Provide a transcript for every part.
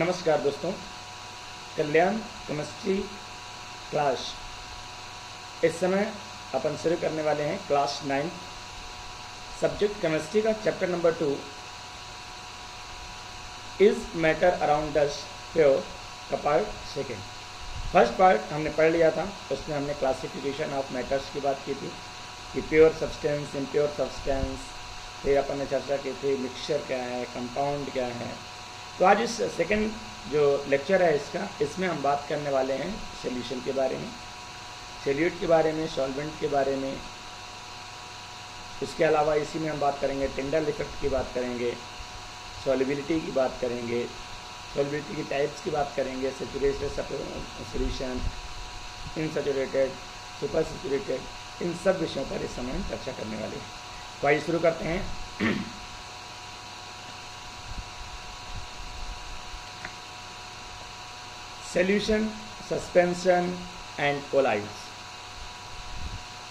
नमस्कार दोस्तों, कल्याण chemistry class इस समय अपन शुरू करने वाले हैं क्लास 9 सब्जेक्ट केमिस्ट्री का chapter number 2 is matter around us pure का पार्ट सेकेंड। फर्स्ट पार्ट हमने पढ़ लिया था, उसमें हमने क्लासिफिकेशन ऑफ मैटर्स की बात की थी कि प्योर सब्सटेंस, इम्प्योर सब्सटेंस, फिर अपन ने चर्चा की थी मिक्सचर क्या है, कंपाउंड क्या है। तो आज इस सेकंड जो लेक्चर है इसमें हम बात करने वाले हैं सॉल्यूशन के बारे में, सॉल्यूट के बारे में, सॉल्वेंट के बारे में। उसके अलावा इसी में हम बात करेंगे टिंडल इफेक्ट की बात करेंगे, सॉल्युबिलिटी की बात करेंगे, सॉल्युबिलिटी की टाइप्स की बात करेंगे, सैचुरेटेड सॉल्यूशन, इनसैचुरेटेड, सुपर सैचुरेटेड, इन सब विषयों पर इस समय हम चर्चा करने वाले हैं। तो आइए शुरू करते हैं। Solution, suspension and colloids.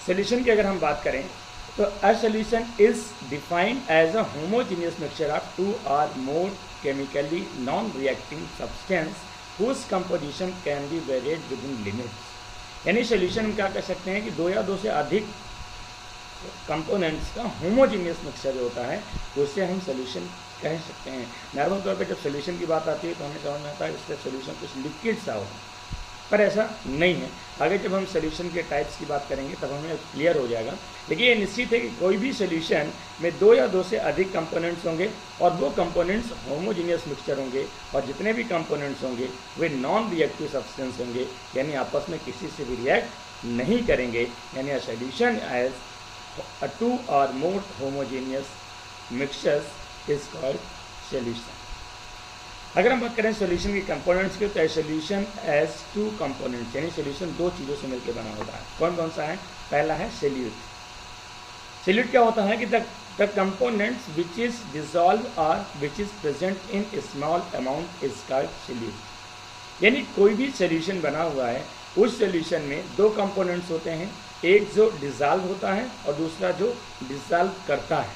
Solution की अगर हम बात करें तो a solution is defined as a homogeneous mixture of two or more chemically non reacting substance whose composition can be varied within limits. यानी सॉल्यूशन हम क्या कह सकते हैं कि दो या दो से अधिक कंपोनेंट्स का होमोजेनियस मिक्सचर जो होता है उससे हम सॉल्यूशन कह सकते हैं। नॉर्मल तौर पे जब सॉल्यूशन की बात आती है तो हमें समझ में आता है इससे सॉल्यूशन कुछ लिक्विड सा होगा, पर ऐसा नहीं है। आगे जब हम सॉल्यूशन के टाइप्स की बात करेंगे तब हमें क्लियर हो जाएगा। लेकिन ये निश्चित है कि कोई भी सॉल्यूशन में दो या दो से अधिक कंपोनेंट्स होंगे और वो कंपोनेंट्स होमोजेनियस मिक्सचर होंगे और जितने भी कंपोनेंट्स होंगे वे नॉन रिएक्टिव सब्सटेंस होंगे, यानी आपस में किसी से भी रिएक्ट नहीं करेंगे। यानी a solution as a two or more homogeneous mixtures is called solution। अगर हम बात करें सॉल्यूशन के कंपोनेंट्स की तो सॉल्यूशन एज टू कंपोनेंट्स, यानी सॉल्यूशन दो चीज़ों से मिलकर बना होता है। कौन कौन सा है? पहला है सॉल्यूट। सॉल्यूट क्या होता है कि the components which is dissolve or which is present in small amount is called solute. यानी कोई भी सॉल्यूशन बना हुआ है, उस सॉल्यूशन में दो कंपोनेंट्स होते हैं, एक जो डिज़ाल्व होता है और दूसरा जो डिज़ाल्व करता है।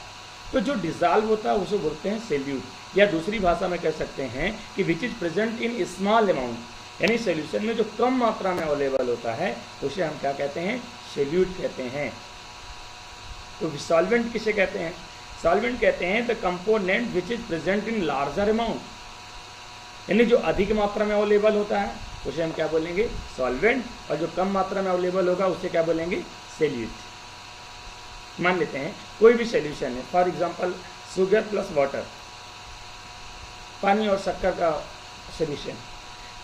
तो जो डिज़ाल्व होता है उसे बोलते हैं सॉल्यूट, या दूसरी भाषा में कह सकते हैं कि विच is present in small amount, यानी सॉल्यूशन में जो कम मात्रा में अवेलेबल होता है उसे हम क्या कहते हैं? सॉल्यूट कहते हैं। तो सॉल्वेंट किसे कहते हैं? सॉल्वेंट कहते हैं the component which is present in larger amount, यानी जो अधिक मात्रा में अवेलेबल होता है उसे हम क्या बोलेंगे? सॉल्वेंट, और जो कम मात्रा में अवेलेबल होगा उसे क्या बोलेंगे? सॉल्यूट। मान लेते हैं कोई भी सॉल्यूशन है, for example sugar plus water, पानी और शक्कर का सॉल्यूशन।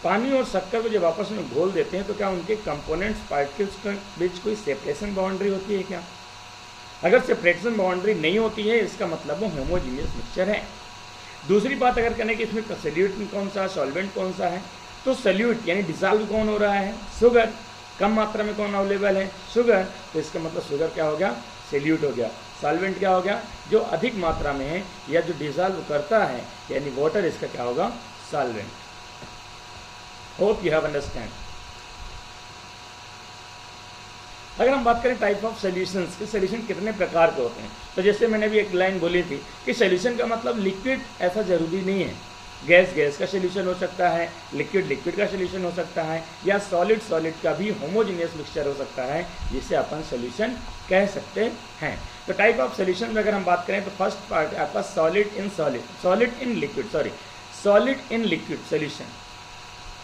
पानी और शक्कर को जब आपस में घोल देते हैं तो क्या उनके कंपोनेंट्स पार्टिकल्स के बीच कोई सेपरेशन बाउंड्री होती है क्या? अगर सेपरेशन बाउंड्री नहीं होती है इसका मतलब वो होमोजीनियस मिक्सचर है। दूसरी बात अगर करें कि इसमें सॉल्यूट कौन सा, सॉल्वेंट कौन सा है, तो सॉल्यूट यानी डिसॉल्व कौन हो रहा है? शुगर। कम मात्रा में कौन अवेलेबल है? शुगर। तो इसका मतलब शुगर क्या हो गया? सॉल्यूट हो गया। सॉल्वेंट क्या हो गया? जो अधिक मात्रा में है या जो डिसॉल्व करता है, यानी वाटर, इसका क्या होगा? Solvent. Hope you have understand. अगर हम बात करें टाइप ऑफ सॉल्यूशंस के, सॉल्यूशन कितने प्रकार के होते हैं, तो जैसे मैंने भी एक लाइन बोली थी कि सॉल्यूशन का मतलब लिक्विड ऐसा जरूरी नहीं है। गैस का सॉल्यूशन हो सकता है, लिक्विड का सॉल्यूशन हो सकता है, या सॉलिड का भी होमोजेनियस मिक्सचर हो सकता है, जिसे अपन सॉल्यूशन कह सकते हैं। तो टाइप ऑफ सॉल्यूशन में अगर हम बात करें तो फर्स्ट पार्ट आपका solid in liquid solution.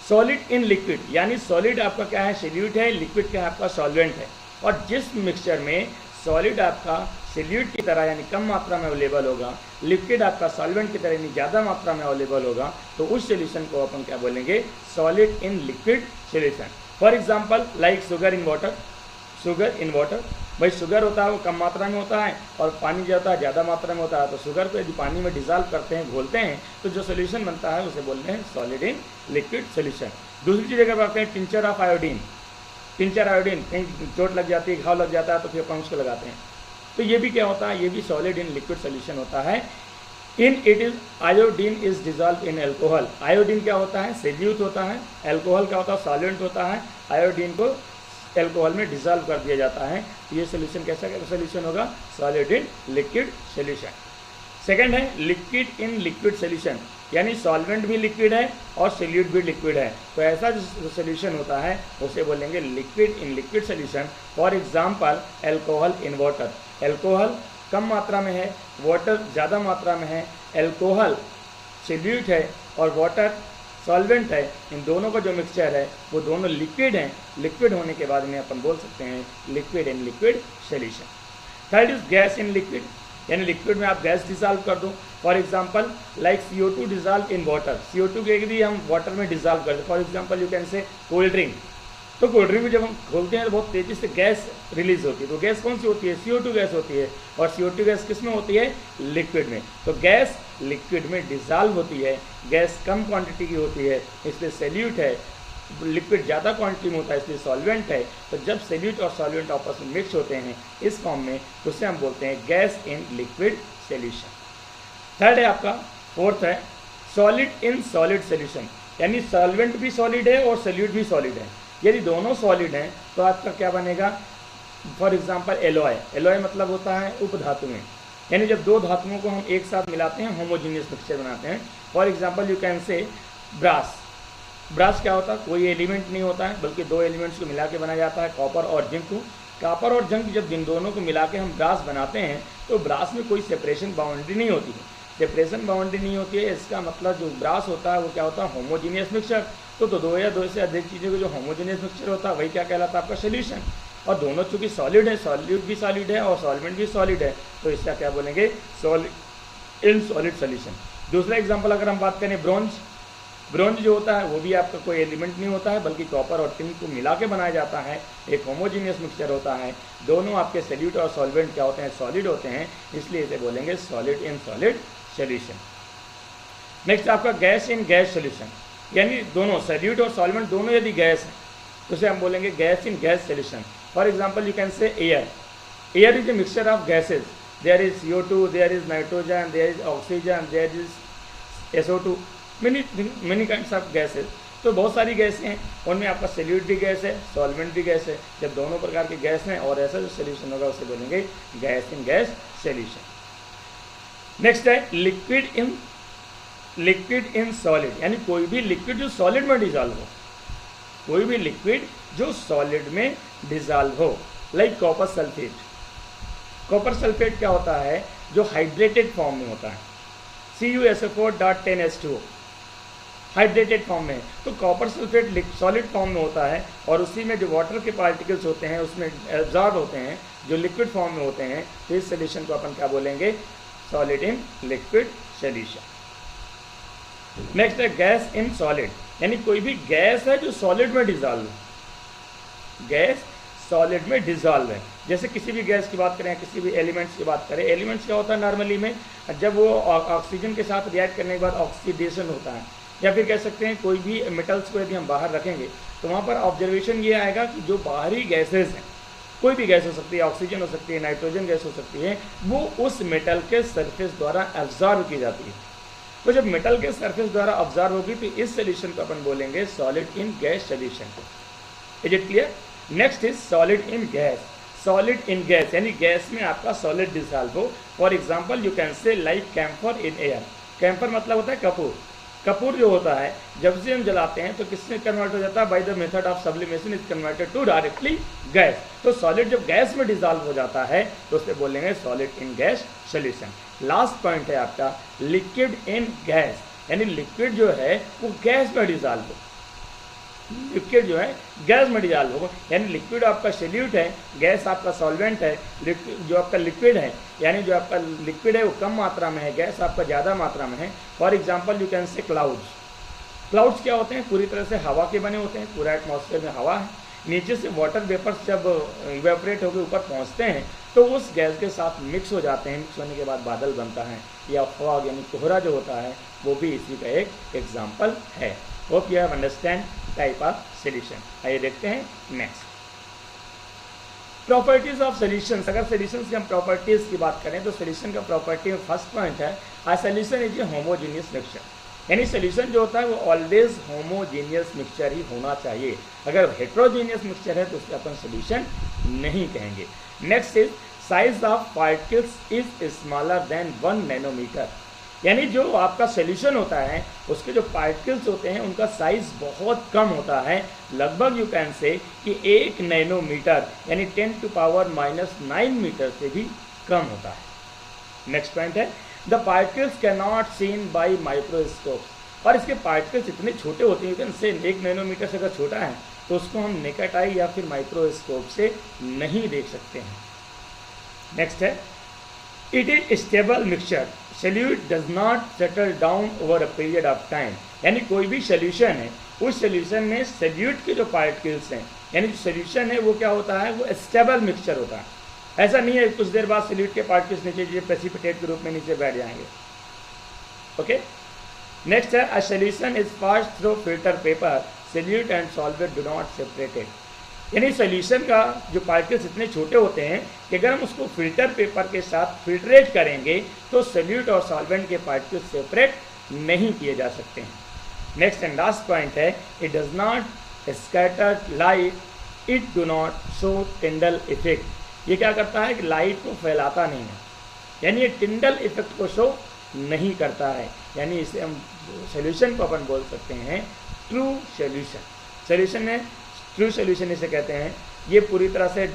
Solid in liquid यानी सॉलिड आपका क्या है? सॉल्यूट है, लिक्विड क्या है? आपका सॉल्वेंट है। और जिस मिक्सचर में सॉलिड आपका सॉल्यूट की तरह यानी कम मात्रा में अवेलेबल होगा, लिक्विड आपका सॉल्वेंट की तरह यानी ज़्यादा मात्रा में अवेलेबल होगा, तो उस सॉल्यूशन को अपन क्या बोलेंगे? Solid in liquid solution. For example like sugar in water. भाई शुगर होता है वो कम मात्रा में होता है और पानी जो होता है ज़्यादा मात्रा में होता है। तो शुगर को यदि पानी में डिसॉल्व करते हैं, घोलते हैं, तो जो सोल्यूशन बनता है उसे बोलते हैं सॉलिड इन लिक्विड सोल्यूशन। दूसरी चीज़ अगर बात करें टिंचर ऑफ आयोडीन, कहीं चोट लग जाती है, घाव लग जाता है तो फिर अपन उसको लगाते हैं, तो ये भी क्या होता है? ये भी सॉलिड इन लिक्विड सोल्यूशन होता है। In it is iodine is dissolve in alcohol. Iodine क्या होता है? सॉल्यूट होता है। एल्कोहल क्या होता है? सॉल्वेंट होता है। आयोडीन को एल्कोहल में डिजॉल्व कर दिया जाता है। ये सोल्यूशन कैसा सोल्यूशन होगा? Solid in liquid solution. Second है लिक्विड इन लिक्विड सोल्यूशन, यानी सॉल्वेंट भी लिक्विड है और सोल्यूट भी लिक्विड है, तो ऐसा जो सोल्यूशन होता है उसे बोलेंगे liquid in liquid solution. For example alcohol in water, alcohol कम मात्रा में है, वाटर ज़्यादा मात्रा में है, एल्कोहल सोल्यूट है और वाटर सॉल्वेंट है, इन दोनों का जो मिक्सचर है वो दोनों लिक्विड हैं। लिक्विड होने के बाद में अपन बोल सकते हैं liquid in liquid solution. Third is gas in liquid, यानी लिक्विड में आप गैस डिजॉल्व कर दो। For example like CO2 dissolve in water, CO2 को यदि हम वाटर में डिजॉल्व कर दो, फॉर एग्जांपल यू कैन से कोल्ड ड्रिंक, तो कोल्ड ड्रिंक में जब हम खोलते हैं तो बहुत तेज़ी से गैस रिलीज होती है, तो गैस कौन सी होती है? CO2 गैस होती है, और CO2 गैस किस में होती है? लिक्विड में। तो गैस लिक्विड में डिजॉल्व होती है, गैस कम क्वांटिटी की होती है इसलिए सोल्यूट है, लिक्विड ज़्यादा क्वांटिटी में होता है इसलिए सॉल्वेंट है। तो जब सोल्यूट और सॉल्वेंट आपस में मिक्स होते हैं इस फॉर्म में तो उसे हम बोलते हैं gas in liquid solution. Third है आपका, फोर्थ है सॉलिड इन सॉलिड सोल्यूशन, यानी सॉल्वेंट भी सॉलिड है और सोल्यूट भी सॉलिड है। यदि दोनों सॉलिड हैं तो आपका क्या बनेगा? फॉर एग्जांपल एलॉय, एलॉय मतलब होता है उपधातुएं, यानी जब दो धातुओं को हम एक साथ मिलाते हैं होमोजीनियस मिक्सचर बनाते हैं। For example you can say brass, brass क्या होता है? कोई एलिमेंट नहीं होता है बल्कि दो एलिमेंट्स को मिला के बनाया जाता है, कॉपर और जिंक को। कॉपर और जिंक जब जिन दोनों को मिला के हम ब्रास बनाते हैं तो ब्रास में कोई सेपरेशन बाउंड्री नहीं होती है, सेपरेशन बाउंड्री नहीं होती है, इसका मतलब जो ब्रास होता है वो क्या होता है? Homogeneous mixture. तो दो या दो से अधिक चीज़ों का जो होमोजीनियस मिक्सचर होता है वही क्या कहलाता है? आपका सोल्यूशन। और दोनों चूंकि सॉलिड है, सॉल्यूट भी सॉलिड है और सॉल्वेंट भी सॉलिड है, तो इसका क्या बोलेंगे? Solid in solid solution. दूसरा एग्जाम्पल अगर हम बात करें ब्रोंज, ब्रोंज जो होता है वो भी आपका कोई एलिमेंट नहीं होता है बल्कि कॉपर और टिन को मिला के बनाया जाता है, एक होमोजीनियस मिक्सचर होता है। दोनों आपके सोल्यूट और सॉल्वेंट क्या होते हैं? सॉलिड होते हैं, इसलिए इसे बोलेंगे solid in solid solution. Next आपका गैस इन गैस सोल्यूशन, यानी दोनों सोल्यूट और सॉल्वेंट दोनों यदि गैस है तो उसे हम बोलेंगे gas in gas solution. For example you can say air, air is a mixture of gases, there is CO2, there is nitrogen, there is oxygen, there is SO2, many kinds of gases. तो बहुत सारी गैसें हैं, उनमें आपका solute भी gas है, solvent भी गैस है। जब दोनों प्रकार की गैस हैं और ऐसा जो सोल्यूशन होगा उसे बोलेंगे gas in gas solution. Next है लिक्विड इन सॉलिड, यानी कोई भी लिक्विड जो सॉलिड में डिजॉल्व हो, कोई भी लिक्विड जो सॉलिड में डिजॉल्व हो, like copper sulphate. Copper sulphate क्या होता है? जो हाइड्रेटेड फॉर्म में होता है, CuSO4.10H2O हाइड्रेटेड फॉर्म में है। तो कॉपर सल्फेट सॉलिड फॉर्म में होता है और उसी में जो वाटर के पार्टिकल्स होते हैं उसमें एब्जॉर्ब होते हैं, जो लिक्विड फॉर्म में होते हैं। तो इस सोल्यूशन को अपन क्या बोलेंगे? सॉलिड इन लिक्विड सोल्यूशन। नेक्स्ट है गैस इन सॉलिड, यानी कोई भी गैस है जो सॉलिड में डिजॉल्व है, गैस सॉलिड में डिजॉल्व है। जैसे किसी भी गैस की बात करें, किसी भी एलिमेंट्स की बात करें, एलिमेंट्स क्या होता है नॉर्मली में? जब वो ऑक्सीजन के साथ रिएक्ट करने के बाद ऑक्सीडेशन होता है, या फिर कह सकते हैं कोई भी मेटल्स को यदि हम बाहर रखेंगे तो वहाँ पर ऑब्जर्वेशन ये आएगा कि जो बाहरी गैसेज हैं, कोई भी गैस हो सकती है, ऑक्सीजन हो सकती है, नाइट्रोजन गैस हो सकती है, वो उस मेटल के सरफेस द्वारा एब्जॉर्ब की जाती है। तो जब मेटल के सरफेस द्वारा ऑब्जर्व होगी तो इस सोल्यूशन को अपन बोलेंगे solid in gas solution. Is it clear? Next is solid in gas, solid in gas यानी गैस में आपका सॉलिड डिसॉल्व हो। For example you can say like camphor in air, camphor मतलब होता है कपूर। कपूर जो होता है जब से हम जलाते हैं तो किससे कन्वर्ट हो जाता है? By the method of sublimation is converted to directly gas. तो सॉलिड जब गैस में डिसॉल्व हो जाता है तो उससे बोलेंगे solid in gas solution. Last point है आपका लिक्विड इन गैस, यानी लिक्विड जो है वो गैस में डिसॉल्व हो, लिक्विड जो है गैस में डिसॉल्व हो, यानी लिक्विड आपका सोल्यूट है, गैस आपका सॉल्वेंट है। जो आपका लिक्विड है यानी जो आपका लिक्विड है वो कम मात्रा में है, गैस आपका ज़्यादा मात्रा में है। फॉर एग्जांपल यू कैन से क्लाउड्स, क्लाउड्स क्या होते हैं? पूरी तरह से हवा के बने होते हैं, पूरा एटमॉस्फेयर में हवा है, नीचे से वाटर वेपर्स जब इवेपोरेट होकर ऊपर पहुंचते हैं तो उस गैस के साथ मिक्स हो जाते हैं, मिक्स होने के बाद बादल बनता है, या फॉग यानी कोहरा जो होता है वो भी इसी का एक एग्जाम्पल है। Hope you have understand type of solution. आइए देखते हैं नेक्स्ट प्रॉपर्टीज ऑफ सोल्यूशंस। अगर सोल्यूशंस की हम प्रॉपर्टीज की बात करें तो सोल्यूशन का प्रॉपर्टी में फर्स्ट पॉइंट है a solution is a homogeneous mixture, यानी सोल्यूशन जो होता है वो ऑलवेज होमोजीनियस मिक्सचर ही होना चाहिए। अगर हेट्रोजीनियस मिक्सचर है तो उसका अपन सोल्यूशन नहीं कहेंगे। Next is size of particles is smaller than 1 nanometre. यानी जो आपका सोल्यूशन होता है उसके जो पार्टिकल्स होते हैं उनका साइज बहुत कम होता है, लगभग यू कैन से कि 1 नैनोमीटर यानी 10⁻⁹ मीटर से भी कम होता है। नेक्स्ट पॉइंट है the particles can not seen by microscope. और इसके पार्टिकल्स इतने छोटे होते हैं, यू कैन से 1 नैनोमीटर से अगर छोटा है तो उसको हम नेकेड आई या फिर माइक्रोस्कोप से नहीं देख सकते हैं। नेक्स्ट है it is stable mixture, solute does not settle down over a period of time. यानी कोई भी सोल्यूशन है, उस सोल्यूशन में सोल्यूट के जो पार्टिकल्स हैं यानी जो सोल्यूशन है वो क्या होता है, वो स्टेबल मिक्सचर होता है। ऐसा नहीं है कुछ देर बाद सोल्यूट के पार्टिकल्स नीचे प्रेसिपिटेट के रूप में नीचे बैठ जाएंगे। ओके, नेक्स्ट है a solution is passed through filter paper, solute and solvent do not separated. यानी सोल्यूशन का जो पार्टिकल्स इतने छोटे होते हैं कि अगर हम उसको फिल्टर पेपर के साथ फिल्ट्रेट करेंगे तो सोल्यूट और सॉल्वेंट के पार्टिकल्स सेपरेट नहीं किए जा सकते हैं। नेक्स्ट एंड लास्ट पॉइंट है it does not scatter light, it do not show Tyndall effect. ये क्या करता है कि लाइट को फैलाता नहीं है, यानी ये टिंडल इफेक्ट को शो नहीं करता है। यानी इसे हम सोल्यूशन को अपन बोल सकते हैं ट्रू सोल्यूशन। सोल्यूशन में ट्रू सोल्यूशन इसे कहते हैं। ये पूरी तरह से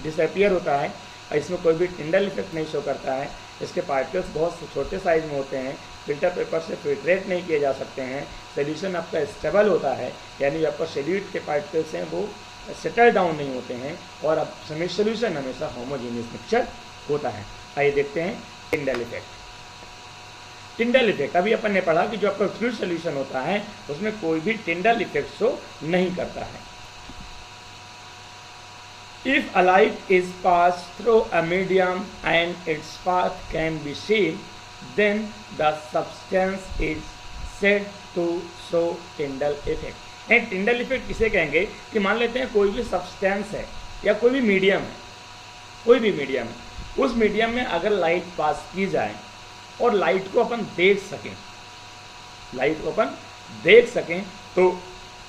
डिसअपियर होता है, इसमें कोई भी टिंडल इफेक्ट नहीं शो करता है, इसके पार्टिकल्स बहुत छोटे साइज में होते हैं, फिल्टर पेपर से फिल्ट्रेट नहीं किए जा सकते हैं, सोल्यूशन आपका स्टेबल होता है यानी आपका सोल्यूट के पार्टिकल्स हैं वो सेटल डाउन नहीं होते हैं, और अब सोल्यूशन हमेशा होमोजेनियस मिक्सचर होता है। आइए देखते हैं टिंडल इफेक्ट। टिंडल इफेक्ट अभी अपन ने पढ़ा कि जो आपका ट्रू सोल्यूशन होता है उसमें कोई भी टिंडल इफेक्ट शो नहीं करता है। If a light is pass through a medium and its path can be seen then the substance is said to show Tyndall effect. Tyndall effect किसे कहेंगे कि मान लेते हैं कोई भी सब्सटेंस है या कोई भी मीडियम है, कोई भी मीडियम है, उस मीडियम में अगर लाइट पास की जाए और लाइट को अपन देख सकें, लाइट को अपन देख सकें तो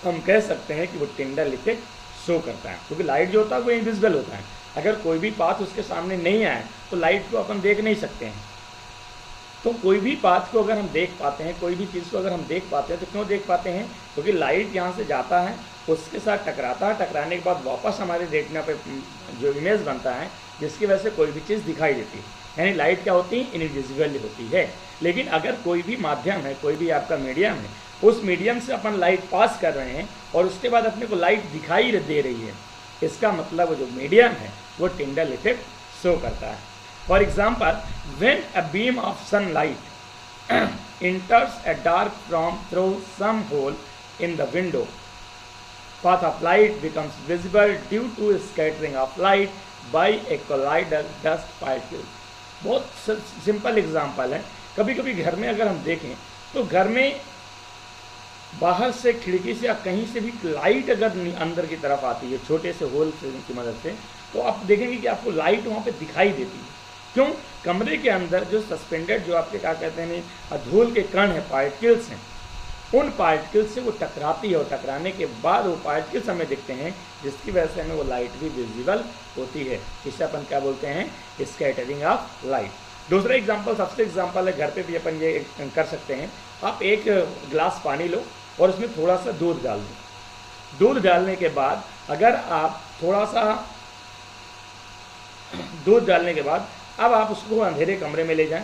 हम कह सकते हैं कि वो टिंडल इफेक्ट शो करता है, क्योंकि लाइट जो होता है वो इनविजिबल होता है। अगर कोई भी पाथ उसके सामने नहीं आए तो लाइट को अपन देख नहीं सकते हैं। तो कोई भी पाथ को अगर हम देख पाते हैं, कोई भी चीज़ को अगर हम देख पाते हैं तो क्यों देख पाते हैं, क्योंकि लाइट यहाँ से जाता है, उसके साथ टकराता है, टकराने के बाद वापस हमारे देखने पे जो इमेज बनता है जिसकी वजह से कोई भी चीज़ दिखाई देती है। यानी लाइट क्या होती है, इनविजिबल होती है। लेकिन अगर कोई भी माध्यम है, कोई भी आपका मीडियम है, उस मीडियम से अपन लाइट पास कर रहे हैं और उसके बाद अपने को लाइट दिखाई दे रही है, इसका मतलब वो जो मीडियम है वो टिंडल इफेक्ट शो करता है। For example, when a beam of sunlight enters a dark from through some hole in the window, path of light becomes visible due to scattering of light by a colloidal dust particle। बहुत simple example है। कभी कभी घर में अगर हम देखें तो घर में बाहर से खिड़की से या कहीं से भी लाइट अगर अंदर की तरफ आती है छोटे से होल की मदद से, तो आप देखेंगे कि आपको लाइट वहाँ पे दिखाई देती है। क्यों? कमरे के अंदर जो सस्पेंडेड जो आपके क्या कहते हैं धूल के कण हैं, पार्टिकल्स हैं, उन पार्टिकल्स से वो टकराती है और टकराने के बाद वो पार्टिकल्स हमें दिखते हैं, जिसकी वजह से हमें वो लाइट भी विजिबल होती है। इसे अपन क्या बोलते हैं, स्कैटरिंग ऑफ लाइट। दूसरा एग्जांपल, सबसे एग्जांपल है घर पे भी अपन ये कर सकते हैं। आप एक गिलास पानी लो और उसमें थोड़ा सा दूध डाल दो। दूध डालने के बाद अगर आप थोड़ा सा दूध डालने के बाद अब आप उसको अंधेरे कमरे में ले जाएं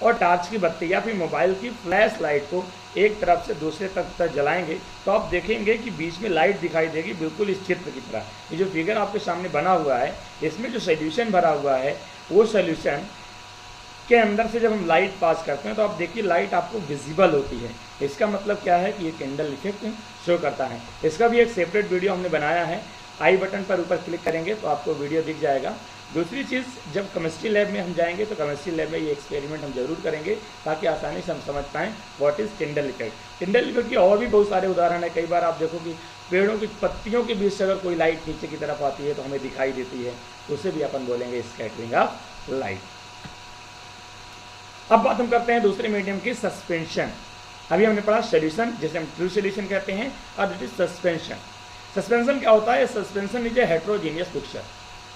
और टॉर्च की बत्ती या फिर मोबाइल की फ्लैश लाइट को एक तरफ से दूसरे तक जलाएंगे तो आप देखेंगे कि बीच में लाइट दिखाई देगी, बिल्कुल इस चित्र की तरह। ये जो फिगर आपके सामने बना हुआ है इसमें जो सोल्यूशन भरा हुआ है वो सोल्यूशन के अंदर से जब हम लाइट पास करते हैं तो आप देखिए लाइट आपको विजिबल होती है। इसका मतलब क्या है कि ये टिंडल इफेक्ट शो करता है। इसका भी एक सेपरेट वीडियो हमने बनाया है, आई बटन पर ऊपर क्लिक करेंगे तो आपको वीडियो दिख जाएगा। दूसरी चीज़, जब केमिस्ट्री लैब में हम जाएंगे तो केमिस्ट्री लैब में ये एक्सपेरिमेंट हम जरूर करेंगे ताकि आसानी से हम समझ पाएँ what is टिंडल effect. Tyndall effect की और भी बहुत सारे उदाहरण है। कई बार आप देखो कि पेड़ों की पत्तियों के बीच से अगर कोई लाइट नीचे की तरफ आती है तो हमें दिखाई देती है, उसे भी अपन बोलेंगे स्कैटरिंग ऑफ लाइट। अब बात हम करते हैं दूसरे मीडियम की, सस्पेंशन। अभी हमने पढ़ा सोल्यूशन जिसे हम ट्रू सोल्यूशन कहते हैं, और इट इज सस्पेंशन। सस्पेंशन क्या होता है? Suspension is a heterogeneous mixture.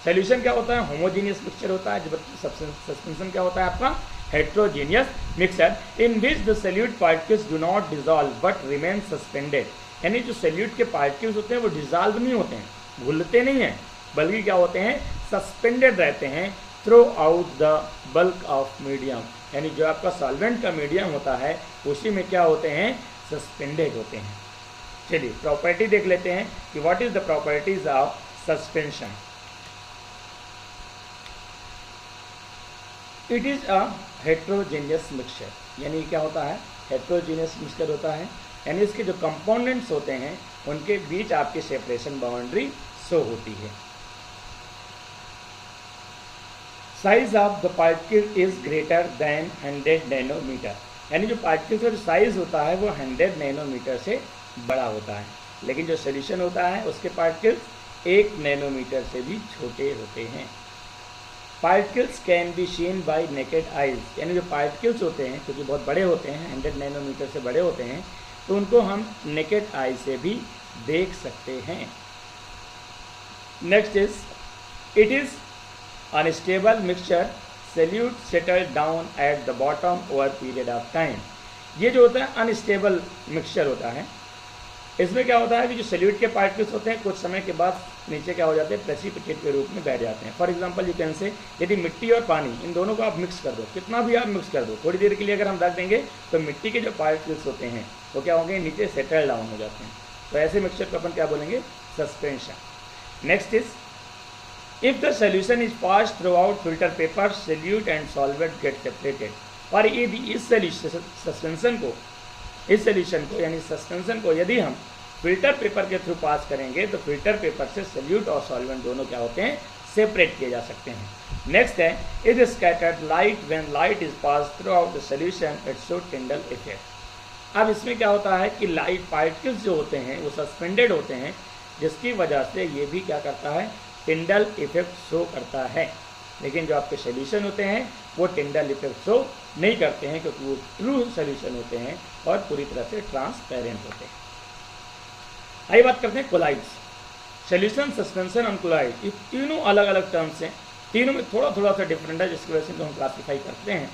Solution क्या होता है, होमोजीनियस मिक्सचर होता है, जबकि सस्पेंशन क्या होता है आपका, heterogeneous mixture in which the solute particles do not dissolve but remain suspended. यानी जो सोल्यूट के पार्टिकल्स होते हैं वो डिजॉल्व नहीं होते हैं, घुलते नहीं हैं, बल्कि क्या होते हैं, सस्पेंडेड रहते हैं through out the bulk of medium. यानी जो आपका सॉल्वेंट का मीडियम होता है उसी में क्या होते हैं, सस्पेंडेड होते हैं। चलिए प्रॉपर्टी देख लेते हैं कि what is the properties of suspension. It is a heterogeneous mixture. यानी क्या होता है, हेट्रोजेनियस मिक्सचर होता है, यानी इसके जो कंपोनेंट्स होते हैं उनके बीच आपकी सेपरेशन बाउंड्री शो होती है। Size of the particle is greater than 100 nanometre. यानी जो पार्टिकल का जो साइज होता है वो 100 नैनोमीटर से बड़ा होता है, लेकिन जो सोल्यूशन होता है उसके पार्टिकल्स 1 नैनोमीटर से भी छोटे होते हैं। Particles can be seen bye naked eyes. यानी जो पार्टिकल्स होते हैं क्योंकि बहुत बड़े होते हैं, 100 नैनोमीटर से बड़े होते हैं, तो उनको हम नेकेड आई से भी देख सकते हैं। Next is it is unstable mixture, solute settle down at the bottom over period of time. ये जो होता है अनस्टेबल मिक्सचर होता है, इसमें क्या होता है कि जो सोल्यूट के पार्टिकल्स होते हैं कुछ समय के बाद नीचे क्या हो जाते हैं, प्रेसिपिटेट के रूप में बैठ जाते हैं। फॉर एग्जांपल यू कैन से, यदि मिट्टी और पानी इन दोनों को आप मिक्स कर दो, कितना भी आप मिक्स कर दो, थोड़ी देर के लिए अगर हम रख देंगे तो मिट्टी के जो पार्टिकल्स होते हैं वो क्या होंगे, नीचे सेटल डाउन हो जाते हैं। तो ऐसे मिक्सचर को अपन क्या बोलेंगे, suspension. Next is if the solution is pass through out filter paper, solute and solvent get separated. और यदि इस सोल्यूशन को यानी सस्पेंशन को यदि हम फिल्टर पेपर के थ्रू पास करेंगे तो फिल्टर पेपर से सोल्यूट और सॉल्वेंट दोनों क्या होते हैं, सेपरेट किए जा सकते हैं। नेक्स्ट है is scattered light when light is pass through out the solution it show Tyndall effect. अब इसमें क्या होता है कि लाइट पार्टिकल्स जो होते हैं वो सस्पेंडेड होते हैं, जिसकी वजह से ये भी क्या करता है, टिंडल इफेक्ट शो करता है। लेकिन जो आपके सोल्यूशन होते हैं वो टिंडल इफेक्ट शो नहीं करते हैं, क्योंकि वो ट्रू सोल्यूशन होते हैं और पूरी तरह से ट्रांसपेरेंट होते हैं। आइए बात करते हैं कोलाइड्स। सोल्यूशन, सस्पेंशन और कोलाइड, ये तीनों अलग अलग टर्म्स हैं, तीनों में थोड़ा थोड़ा सा डिफरेंट है, जिसकी वजह से हम क्लासीफाई करते हैं।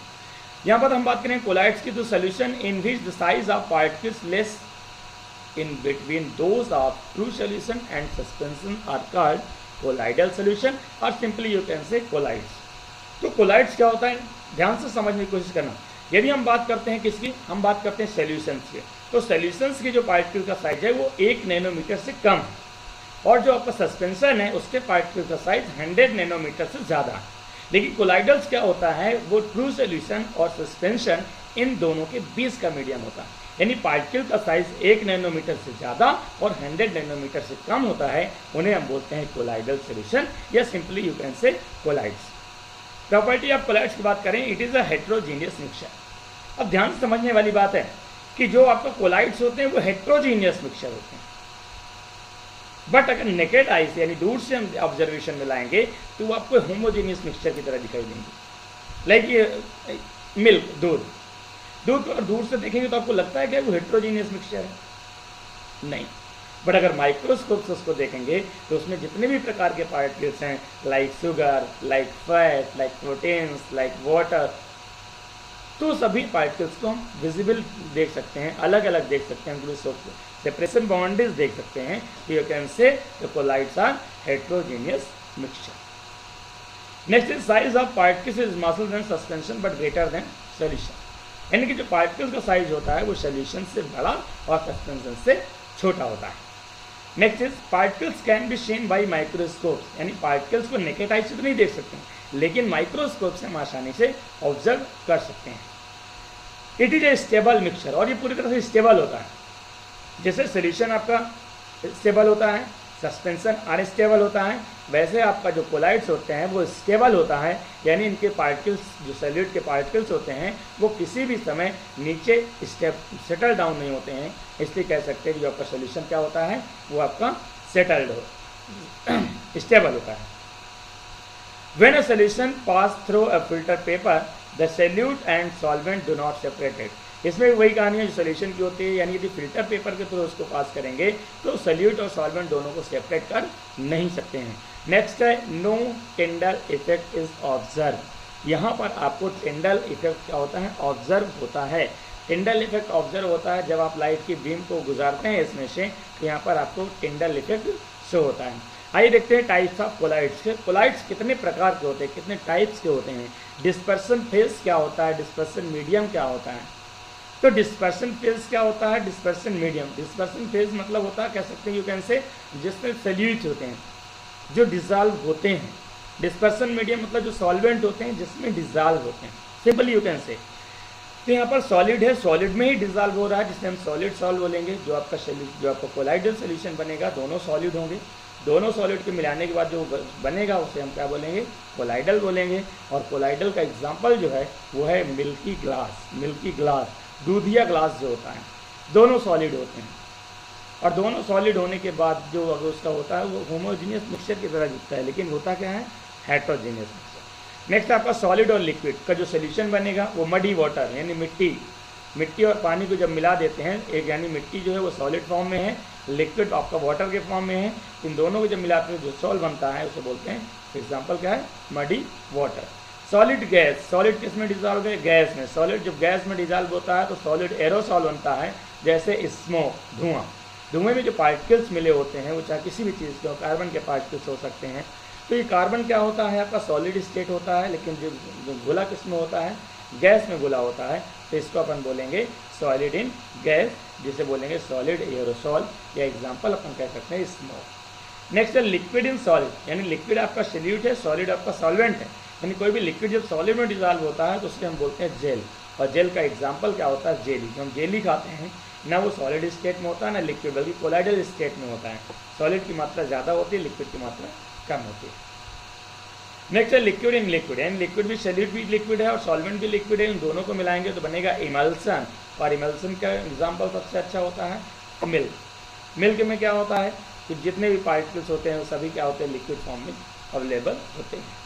यहाँ पर हम बात करें कोलाइड्स की, तो solution in which the size of particles lies in between those of true solution and suspension are called colloidal solution or simply you can say colloids. तो कोलाइड्स क्या होता है, ध्यान से समझने की कोशिश करना। यदि हम बात करते हैं किसकी, हम बात करते हैं सोल्यूशंस की, तो सोल्यूशंस की जो पार्टिकल का साइज है वो 1 नैनोमीटर से कम है, और जो आपका सस्पेंशन है उसके पार्टिकल का साइज 100 नैनोमीटर से ज़्यादा है। लेकिन कोलाइडल्स क्या होता है, वो ट्रू सोल्यूशन और सस्पेंशन इन दोनों के बीच का मीडियम होता है। यानी पार्टिकल का साइज 1 नैनोमीटर से ज़्यादा और 100 नैनोमीटर से कम होता है, उन्हें हम बोलते हैं कोलाइडल सोल्यूशन या simply you can say colloids. Property of colloids की बात करें, it is a heterogeneous mixture. अब ध्यान से समझने वाली बात है कि जो आपका कोलाइड्स होते हैं वो हेट्रोजीनियस मिक्सचर होते हैं, बट अगर नेकेड आई से यानी दूर से हम ऑब्जर्वेशन में लाएंगे तो वो आपको होमोजीनियस मिक्सचर की तरह दिखाई देंगे। लाइक ये मिल्क, दूध को अगर दूर से देखेंगे तो आपको लगता है कि वो हेट्रोजीनियस मिक्सचर है, नहीं। बट अगर माइक्रोस्कोप से उसको देखेंगे तो उसमें जितने भी प्रकार के पार्टिकल्स हैं, like sugar, like fat, like proteins, like water, तो सभी पार्टिकल्स को हम विजिबल देख सकते हैं, अलग अलग देख सकते हैं, सेपरेशन बाउंड्रीज देख सकते हैं। तो you can say the colloids are heterogeneous mixture. Next is size of particles is smaller than suspension but greater than solution. यानी कि जो पार्टिकल्स का साइज होता है वो सोल्यूशन से बड़ा और सस्पेंशन से छोटा होता है। Next is particles can be seen by microscope. यानी पार्टिकल्स को नेकेड आई से तो नहीं देख सकते हैं, लेकिन माइक्रोस्कोप से हम आसानी से ऑब्जर्व कर सकते हैं। It is a stable mixture, और ये पूरी तरह से स्टेबल होता है। जैसे सोल्यूशन आपका स्टेबल होता है, सस्पेंशन अनस्टेबल होता है, वैसे आपका जो कोलाइड्स होते हैं वो स्टेबल होता है। यानी इनके पार्टिकल्स, जो सॉलिड के पार्टिकल्स होते हैं, वो किसी भी समय नीचे सेटल डाउन नहीं होते हैं। इसलिए कह सकते हैं कि जो आपका सोल्यूशन क्या होता है वो आपका सेटल्ड हो, स्टेबल होता है। When a solution pass through a filter paper, the solute and solvent do not separate it. इसमें भी वही कहानी है जो सोल्यूशन की होती है, यानी यदि फिल्टर पेपर के थ्रू उसको पास करेंगे तो सॉल्यूट और सॉल्वेंट दोनों को सेपरेट कर नहीं सकते हैं। नेक्स्ट है no Tyndall effect is observe. यहाँ पर आपको टिंडल इफेक्ट क्या होता है, ऑब्जर्व होता है। टिंडल इफेक्ट ऑब्जर्व होता है जब आप लाइट की बीम को गुजारते हैं इसमें से, तो यहाँ पर आपको टिंडल इफेक्ट शो होता है। आइए देखते हैं टाइप्स ऑफ कोलाइड्स। कोलाइड्स कितने प्रकार के होते हैं, कितने टाइप्स के होते हैं। डिस्पर्सन फेज क्या होता है, डिस्पर्सन मीडियम क्या होता है। तो डिस्पर्सन फेज क्या होता है, डिस्पर्सन मीडियम। डिस्पर्सन फेज मतलब होता है, कह सकते हैं यू कैन से, जिसमें सॉल्यूट होते हैं जो डिजॉल्व होते हैं। डिस्पर्सन मीडियम मतलब जो सॉल्वेंट होते हैं जिसमें डिजॉल्व होते हैं, सिंपली यू कैन से। तो यहाँ पर सॉलिड है, सॉलिड में ही डिजॉल्व हो रहा है, जिससे हम सॉलिड सॉल्व बोलेंगे। जो आपका कोलाइडल सोल्यूशन बनेगा दोनों सॉलिड होंगे, दोनों सॉलिड के मिलाने के बाद जो बनेगा उसे हम क्या बोलेंगे, कोलाइडल बोलेंगे। और कोलाइडल का एग्जाम्पल जो है वो है मिल्की ग्लास। मिल्की ग्लास, दूधिया ग्लास जो होता है, दोनों सॉलिड होते हैं। और दोनों सॉलिड होने के बाद जो अगर उसका होता है वो होमोजीनियस मिक्सचर की तरह दिखता है, लेकिन होता क्या है, हेट्रोजीनियस मिक्सचर। नेक्स्ट आपका सॉलिड और लिक्विड का जो सोल्यूशन बनेगा वो मडी वाटर, यानी मिट्टी और पानी को जब मिला देते हैं एक, यानी मिट्टी जो है वो सॉलिड फॉर्म में है, लिक्विड आपका वाटर के फॉर्म में है। इन दोनों को जब मिलाते हैं जो सॉल्ट बनता है उसे बोलते हैं, एग्जाम्पल क्या है, muddy water. Solid gas, solid किस में डिजॉल्व है, गैस में। सॉलिड जब गैस में डिजॉल्व होता है तो सॉलिड एरोसॉल बनता है, जैसे स्मोक, धुआं। धुएं में जो पार्टिकल्स मिले होते हैं वो चाहे किसी भी चीज़ के हो, कार्बन के पार्टिकल्स हो सकते हैं। तो ये कार्बन क्या होता है, आपका सॉलिड स्टेट होता है, लेकिन जो घुला किस में होता है, गैस में घुला होता है। तो इसको अपन बोलेंगे सॉलिड इन गैस, जिसे बोलेंगे सॉलिड एरोसॉल, या एग्जाम्पल अपन कह सकते हैं स्मोक। नेक्स्ट है लिक्विड इन सॉलिड, यानी लिक्विड आपका सॉल्यूट है, सॉलिड आपका सॉल्वेंट है। यानी कोई भी लिक्विड जब सॉलिड में डिजॉल्व होता है तो उससे हम बोलते हैं जेल। और जेल का एग्जाम्पल क्या होता है, जेली। जो हम जेली खाते हैं ना वो सॉलिड स्टेट में होता है ना लिक्विड, बल्कि कोलाइडल स्टेट में होता है। सॉलिड की मात्रा ज़्यादा होती है, लिक्विड की मात्रा कम होती है। नेक्स्ट है लिक्विड इन लिक्विड, यानी लिक्विड भी, सॉलिड भी लिक्विड है और सॉल्वेंट भी लिक्विड है। इन दोनों को मिलाएंगे तो बनेगा इमल्सन। और इमल्सन का एग्जाम्पल सबसे अच्छा होता है मिल्क। मिल्क में क्या होता है कि जितने भी पार्टिकल्स होते हैं वो सभी क्या होते हैं, लिक्विड फॉर्म में अवेलेबल होते हैं।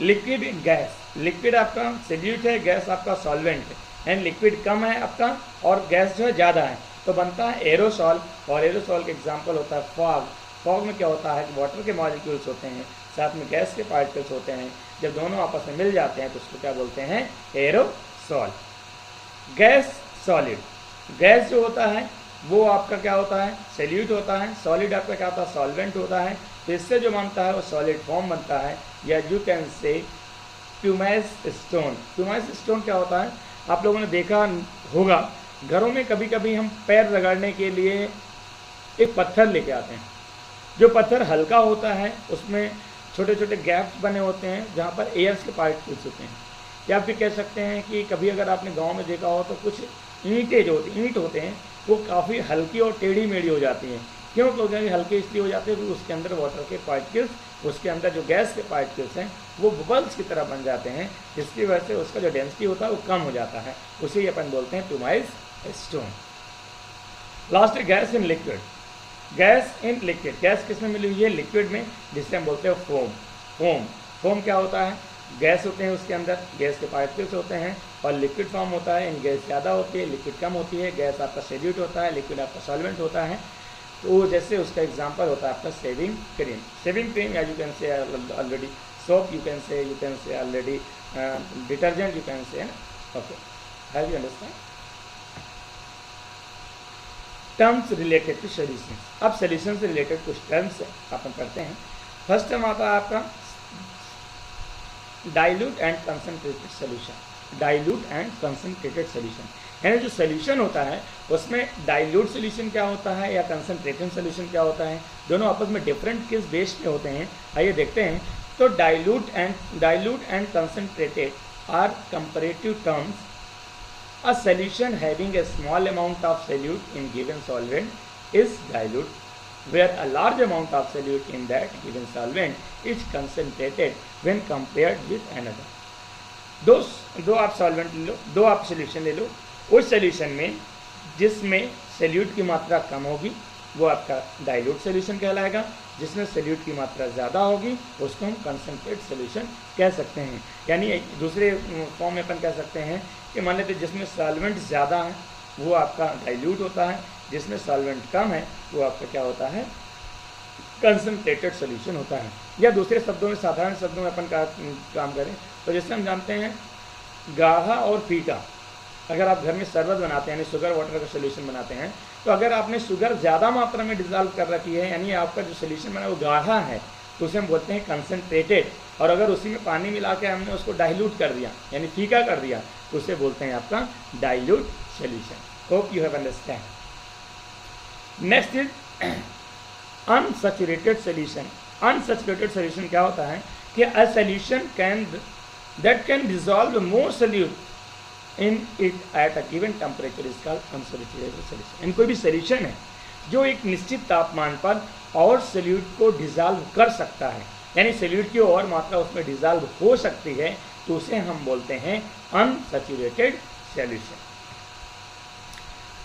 लिक्विड इन गैस, लिक्विड आपका सॉल्यूट है, गैस आपका सॉल्वेंट है। एंड लिक्विड कम है आपका और गैस जो है ज़्यादा है, तो बनता है एरोसॉल। और एरोसॉल का एग्जाम्पल होता है फॉग। फॉग में क्या होता है कि वाटर के मॉलिक्यूल्स होते हैं, साथ में गैस के पार्टिकल्स होते हैं, जब दोनों आपस में मिल जाते हैं तो उसको क्या बोलते हैं, एरोसॉल। गैस सॉलिड, गैस जो होता है वो आपका क्या होता है, सॉल्यूट होता है। सॉलिड आपका क्या होता है, सॉल्वेंट होता है। तो इससे जो बनता है वो सॉलिड फॉर्म बनता है, या यू कैन से प्यूमाइज स्टोन। प्यूमाइज स्टोन क्या होता है, आप लोगों ने देखा होगा घरों में कभी कभी हम पैर रगड़ने के लिए एक पत्थर लेके आते हैं। जो पत्थर हल्का होता है उसमें छोटे छोटे गैप्स बने होते हैं जहाँ पर एयर्स के पार्टिकल्स होते हैं। या फिर कह सकते हैं कि कभी अगर आपने गांव में देखा हो तो कुछ ईंटें जो ईंट होते हैं वो काफ़ी हल्की और टेढ़ी मेढ़ी हो जाती हैं। क्यों, क्योंकि हल्के इसलिए हो जाते हैं क्योंकि उसके अंदर वाटर के पार्टिकल्स, उसके अंदर जो गैस के पार्टिकल्स हैं वो बबल्स की तरह बन जाते हैं, जिसकी वजह से उसका जो डेंसिटी होता है वो कम हो जाता है। उसे अपन बोलते हैं प्यूमाइज स्टोन। लास्ट है gas in liquid. Gas in liquid, gas किस में मिली हुई है, लिक्विड में, जिससे हम बोलते हैं फोम। फोम क्या होता है, गैस होते हैं उसके अंदर, गैस के पार्टिकल्स होते हैं और लिक्विड फॉर्म होता है। इन गैस ज़्यादा होती है, लिक्विड कम होती है। गैस आपका सॉल्यूट होता है, लिक्विड आपका सॉल्वेंट होता है। तो जैसे उसका एग्जांपल होता है आपका शेविंग क्रीम। शेविंग क्रीम या you can say already soap, you can say already detergent, you can say, okay, have you understand. Terms related to solution. अब सोल्यूशन से रिलेटेड कुछ टर्म्स अपन करते हैं। फर्स्ट टर्म आता है आपका dilute and concentrated solution. Dilute and concentrated solution, यानी जो सोल्यूशन होता है उसमें डाइल्यूट सोल्यूशन क्या होता है या कंसंट्रेटेड सोल्यूशन क्या होता है, दोनों आपस में डिफरेंट किस बेस पे होते हैं, आइए देखते हैं। तो dilute and concentrated are comparative terms. A solution having a small amount of solute in given solvent is dilute, where a large amount of solute in that given solvent is concentrated when compared with another. दो आप solvent ले लो, दो आप solution ले लो। उस solution में जिसमें solute की मात्रा कम होगी वो आपका डाइल्यूट सोल्यूशन कहलाएगा, जिसमें सॉल्यूट की मात्रा ज़्यादा होगी उसको हम कंसनट्रेट सॉल्यूशन कह सकते हैं। यानी दूसरे फॉर्म में अपन कह सकते हैं कि मान लेते जिसमें सॉल्वेंट ज़्यादा है वो आपका डाइल्यूट होता है, जिसमें सॉल्वेंट कम है वो आपका क्या होता है, कंसनट्रेटेड सॉल्यूशन होता है। या दूसरे शब्दों में, साधारण शब्दों में अपन काम करें तो जैसे हम जानते हैं गाढ़ा और फीका, अगर आप घर में शरबत बनाते हैं यानी शुगर वाटर का सोल्यूशन बनाते हैं, तो अगर आपने शुगर ज़्यादा मात्रा में डिजॉल्व कर रखी है यानी आपका जो सोल्यूशन बना वो गाढ़ा है तो उसे हम बोलते हैं कंसनट्रेटेड, और अगर उसी में पानी मिला के हमने उसको डाइल्यूट कर दिया यानी फीका कर दिया तो उसे बोलते हैं आपका dilute solution. Hope you have understand. Next is unsaturated solution. Unsaturated solution क्या होता है कि a solution that can dissolve more solute in it at a given temperature is called unsaturated solution। इन कोई भी सोल्यूशन है जो एक निश्चित तापमान पर और सोल्यूट को डिजॉल्व कर सकता है यानी सोल्यूट की और मात्रा उसमें डिजॉल्व हो सकती है तो उसे हम बोलते हैं अनसैचुरेटेड सॉल्यूशन।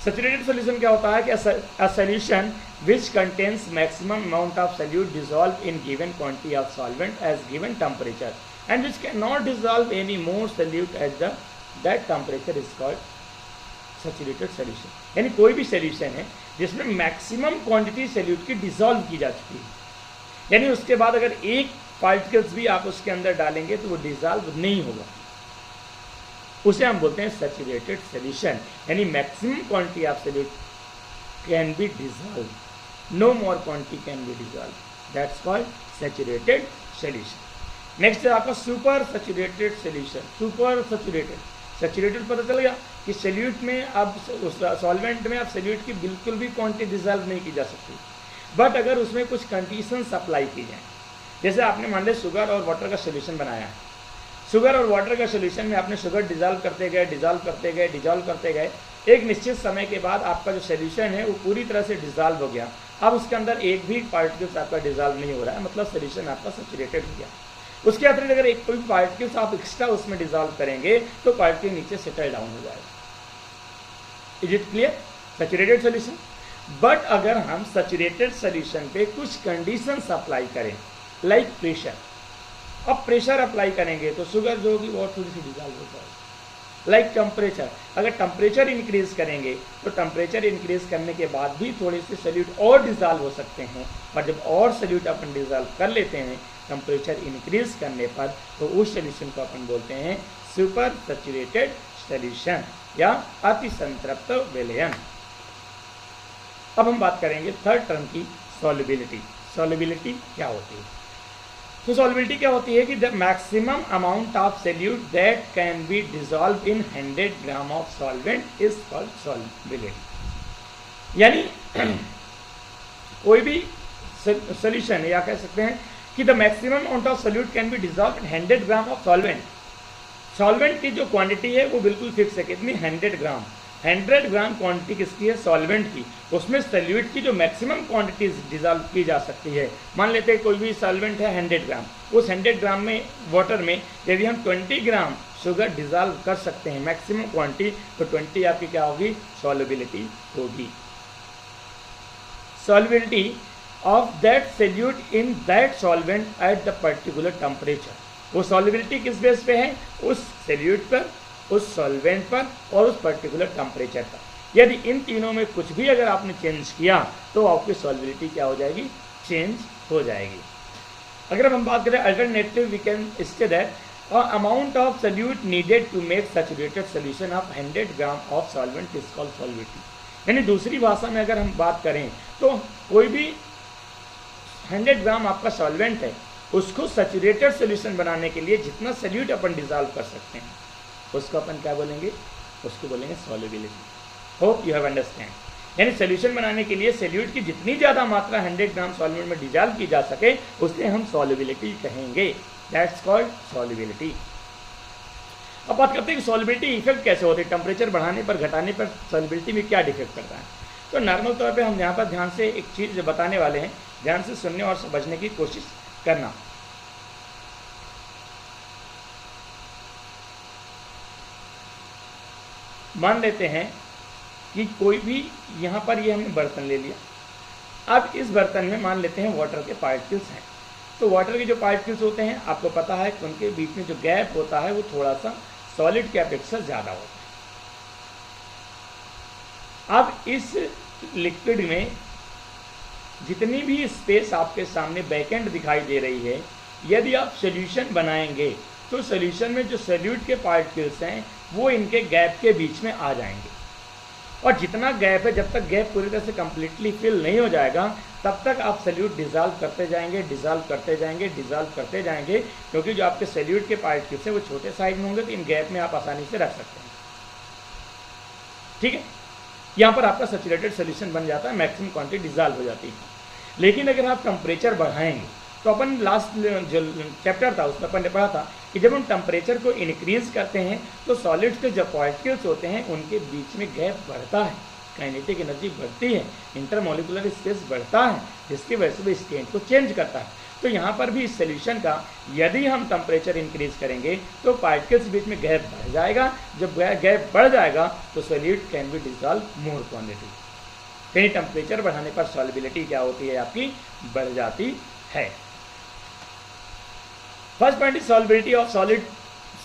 सैचुरेटेड सॉल्यूशन क्या होता है कि a solution which contains maximum amount of solute dissolved in given quantity of solvent as given temperature and which cannot dissolve any more solute at that temperature is called saturated solution। यानी कोई भी solution है जिसमें maximum quantity solute की dissolve की जा चुकी है यानी उसके बाद अगर एक पार्टिकल्स भी आप उसके अंदर डालेंगे तो वो डिसॉल्व नहीं होगा, उसे हम बोलते हैं सैचुरेटेड सॉल्यूशन। यानी maximum quantity of solute can be dissolve, no more quantity can be dissolved, that's called saturated solution। Next है आपका super saturated solution. Super saturated, saturated पता चल गया कि सोल्यूट में अब सॉल्वेंट में अब सोल्यूट की बिल्कुल भी क्वांटिटी डिसॉल्व नहीं की जा सकती, बट अगर उसमें कुछ कंडीशंस अप्लाई की जाए, जैसे आपने मान लिया शुगर और वाटर का सोल्यूशन बनाया है, शुगर और वाटर का सोल्यूशन में आपने शुगर डिजॉल्व करते गए डिजॉल्व करते गए डिजॉल्व करते गए, एक निश्चित समय के बाद आपका जो सोल्यूशन है वो पूरी तरह से डिजॉल्व हो गया, अब उसके अंदर एक भी पार्टिकल्स आपका डिजॉल्व नहीं हो रहा है, मतलब सोल्यूशन आपका सैचुरेटेड हो गया। उसके अतिरिक्त अगर एक कोई पार्टिकल्स आप एक्स्ट्रा उसमें डिजॉल्व करेंगे तो पार्टिकल नीचे सेटल डाउन हो जाएगा। Is it clear? Saturated solution. But अगर हम सैचुरेटेड सोल्यूशन पे कुछ कंडीशंस अप्लाई करें लाइक प्रेशर, अब प्रेशर अप्लाई करेंगे तो शुगर जो होगी वो थोड़ी सी डिजॉल्व हो जाएगी। लाइक टेम्परेचर, अगर टेम्परेचर इंक्रीज करेंगे तो टेम्परेचर इंक्रीज करने के बाद भी थोड़े से सोल्यूट और डिजॉल्व हो सकते हैं, और जब और सोल्यूट अपन डिजॉल्व कर लेते हैं टेम्परेचर इंक्रीज करने पर तो उस सोल्यूशन को अपन बोलते हैं सुपर सैचुरेटेड सोल्यूशन या अति संतृप्त विलयन। अब हम बात करेंगे थर्ड टर्म की, सॉल्युबिलिटी। सॉल्युबिलिटी क्या होती है? तो सॉल्युबिलिटी क्या होती है कि the maximum amount of solute that can be dissolve in 100 gram of solvent is called solubility. यानी कोई भी सोल्यूशन है, या कह सकते हैं कि the maximum amount of solute can be dissolve in 100 gram of solvent. Solvent की जो क्वांटिटी है वो बिल्कुल फिक्स है, कितनी? 100 ग्राम। 100 ग्राम क्वांटिटी किसकी है? सॉल्वेंट की। उसमें सोल्यूट की जो मैक्सिमम क्वांटिटी डिजॉल्व की जा सकती है, मान लेते हैं कोई भी सॉल्वेंट है 100 ग्राम, उस 100 ग्राम में वाटर में यदि हम 20 ग्राम शुगर डिजॉल्व कर सकते हैं मैक्सिमम क्वांटिटी, तो 20 आपकी क्या होगी? सॉल्युबिलिटी होगी। Solubility of that solute in that solvent at the particular temperature. वो सॉल्युबिलिटी किस बेस पे है? उस सोल्यूट पर, उस सॉल्वेंट पर और उस पर्टिकुलर टेम्परेचर पर। यदि इन तीनों में कुछ भी अगर आपने चेंज किया तो आपकी सॉल्युबिलिटी क्या हो जाएगी? चेंज हो जाएगी। अगर हम बात करें alternative, we can stay that amount of solute needed to make saturated solution of 100 gram of solvent is called solubility. यानी दूसरी भाषा में अगर हम बात करें तो कोई भी 100 ग्राम आपका सॉल्वेंट है, उसको सैचुरेटेड सोल्यूशन बनाने के लिए जितना सोल्यूट अपन डिजॉल्व कर सकते हैं उसको अपन क्या बोलेंगे? उसको बोलेंगे solubility. Hope you have understand. यानी सोल्यूशन बनाने के लिए सोल्यूट की जितनी ज़्यादा मात्रा 100 ग्राम सॉल्वेंट में डिजॉल्व की जा सके उसे हम सॉल्युबिलिटी कहेंगे। That's called solubility. अब बात करते हैं कि सॉल्युबिलिटी इफेक्ट कैसे होते हैं, टेम्परेचर बढ़ाने पर घटाने पर सॉल्युबिलिटी में क्या डिफेक्ट करता है। तो नॉर्मल तौर पे हम यहाँ पर ध्यान से एक चीज़ बताने वाले हैं, ध्यान से सुनने और समझने की कोशिश करना। मान लेते हैं कि कोई भी यहाँ पर ये हमने बर्तन ले लिया, अब इस बर्तन में मान लेते हैं वाटर के पार्टिकल्स हैं, तो वाटर के जो पार्टिकल्स होते हैं आपको पता है कि उनके बीच में जो गैप होता है वो थोड़ा सा सॉलिड के अपेक्षा ज़्यादा होता है। अब इस लिक्विड में जितनी भी स्पेस आपके सामने बैकेंड दिखाई दे रही है, यदि आप सोल्यूशन बनाएंगे तो सोल्यूशन में जो सॉल्यूट के पार्टिकल्स हैं वो इनके गैप के बीच में आ जाएंगे, और जितना गैप है, जब तक गैप पूरी तरह से कम्प्लीटली फिल नहीं हो जाएगा तब तक आप सॉल्यूट डिज़ोल्व करते जाएंगे, डिज़ोल्व करते जाएंगे, डिज़ोल्व करते जाएंगे, क्योंकि जो आपके सॉल्यूट के पार्टिकल्स हैं वो छोटे साइज में होंगे, तो इन गैप में आप आसानी से रख सकते हैं। ठीक है, यहाँ पर आपका सैचुरेटेड सोल्यूशन बन जाता है, मैक्सिमम क्वांटिटी डिज़ोल्व हो जाती है। लेकिन अगर आप टेम्परेचर बढ़ाएंगे, तो अपन लास्ट जो चैप्टर था उसमें अपन ने पढ़ा था कि जब हम टेम्परेचर को इंक्रीज करते हैं तो सॉलिड्स के जो पार्टिकल्स होते हैं उनके बीच में गैप बढ़ता है, काइनेटिक एनर्जी बढ़ती है, इंटरमोलिकुलर स्पेस बढ़ता है, जिसकी वजह से वो स्टेट को चेंज करता है। तो यहाँ पर भी इस सोल्यूशन का यदि हम टेम्परेचर इंक्रीज करेंगे तो पार्टिकल्स बीच में गैप बढ़ जाएगा, जब गैप बढ़ जाएगा तो solid can be dissolve more quantity. यानी टेम्परेचर बढ़ाने पर सॉल्युबिलिटी क्या होती है, आपकी बढ़ जाती है। First point is solubility of solid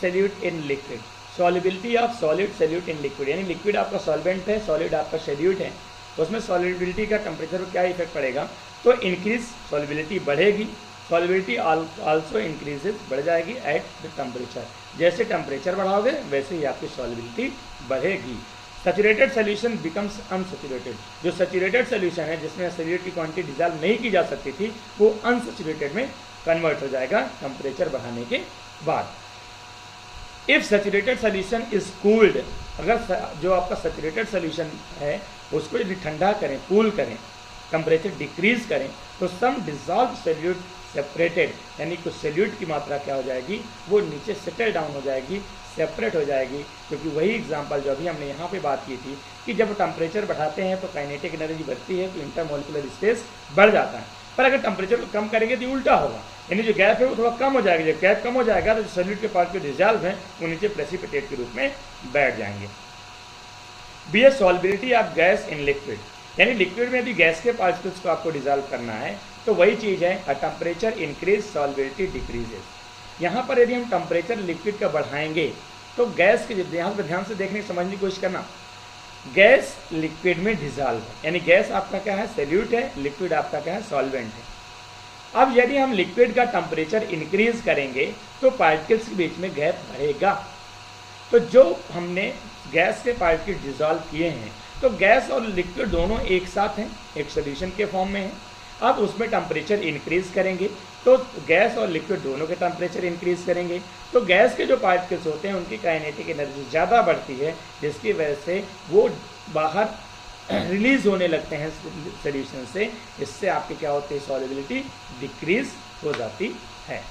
solute in liquid. Solubility of solid solute in liquid, यानी लिक्विड आपका सॉल्वेंट है, सॉलिड आपका सोल्यूट है, तो उसमें सॉल्युबिलिटी का टेम्परेचर पर क्या इफेक्ट पड़ेगा, तो इंक्रीज सॉल्युबिलिटी बढ़ेगी, सॉल्युबिलिटी आल्सो इंक्रीजेज बढ़ जाएगी एट द टेम्परेचर। जैसे टेम्परेचर बढ़ाओगे वैसे ही आपकी सॉल्युबिलिटी बढ़ेगी। Saturated solution becomes unsaturated. जो सैचुरेटेड सोल्यूशन है जिसमें सॉल्यूट की क्वांटिटी डिजॉल्व नहीं की जा सकती थी वो अनसैचुरेटेड में कन्वर्ट हो जाएगा टेम्परेचर बढ़ाने के बाद। If saturated solution is cooled, अगर जो आपका सैचुरेटेड सोल्यूशन है उसको यदि ठंडा करें, कूल करें, टेम्परेचर डिक्रीज करें, तो सम डिजॉल्व सोल्यूट सेपरेटेड, यानी कुछ सोल्यूट की मात्रा क्या हो जाएगी, वो नीचे सेटल डाउन हो जाएगी, सेपरेट हो जाएगी। क्योंकि वही एग्जांपल जो अभी हमने यहाँ पे बात की थी कि जब टेम्परेचर बढ़ाते हैं तो काइनेटिक एनर्जी बढ़ती है, तो इंटरमोलिकुलर स्पेस बढ़ जाता है, पर अगर टेम्परेचर को कम करेंगे तो उल्टा होगा, यानी जो गैप है वो थोड़ा कम हो जाएगा। जब गैप कम हो जाएगा तो जो सॉल्यूट के पार्ट जो डिजॉल्व हैं वो नीचे प्रेसिपिटेट के रूप में बैठ जाएंगे। B a solubility of gas in liquid, यानी लिक्विड में यदि गैस के पार्टिकल्स को आपको डिजॉल्व करना है तो वही चीज़ है, अ टेम्परेचर इंक्रीज सॉल्युबिलिटी डिक्रीजेज। यहाँ पर यदि हम टेम्परेचर लिक्विड का बढ़ाएंगे तो गैस के, यहाँ पर ध्यान से देखने की समझने की कोशिश करना, गैस लिक्विड में डिजॉल्व है, यानी गैस आपका क्या है, सोल्यूट है, लिक्विड आपका क्या है, सॉल्वेंट है। अब यदि हम लिक्विड का टेम्परेचर इंक्रीज करेंगे तो पार्टिकल्स के बीच में गैप बढ़ेगा। तो जो हमने गैस के पार्टिकल डिजॉल्व किए हैं तो गैस और लिक्विड दोनों एक साथ हैं, एक सोल्यूशन के फॉर्म में है। अब उसमें टेम्परेचर इंक्रीज करेंगे तो गैस और लिक्विड दोनों के टेम्परेचर इंक्रीज करेंगे, तो गैस के जो पार्टिकल्स होते हैं उनकी काइनेटिक एनर्जी ज़्यादा बढ़ती है, जिसकी वजह से वो बाहर रिलीज होने लगते हैं सोल्यूशन से। इससे आपकी क्या होती है, सॉल्युबिलिटी डिक्रीज हो जाती है।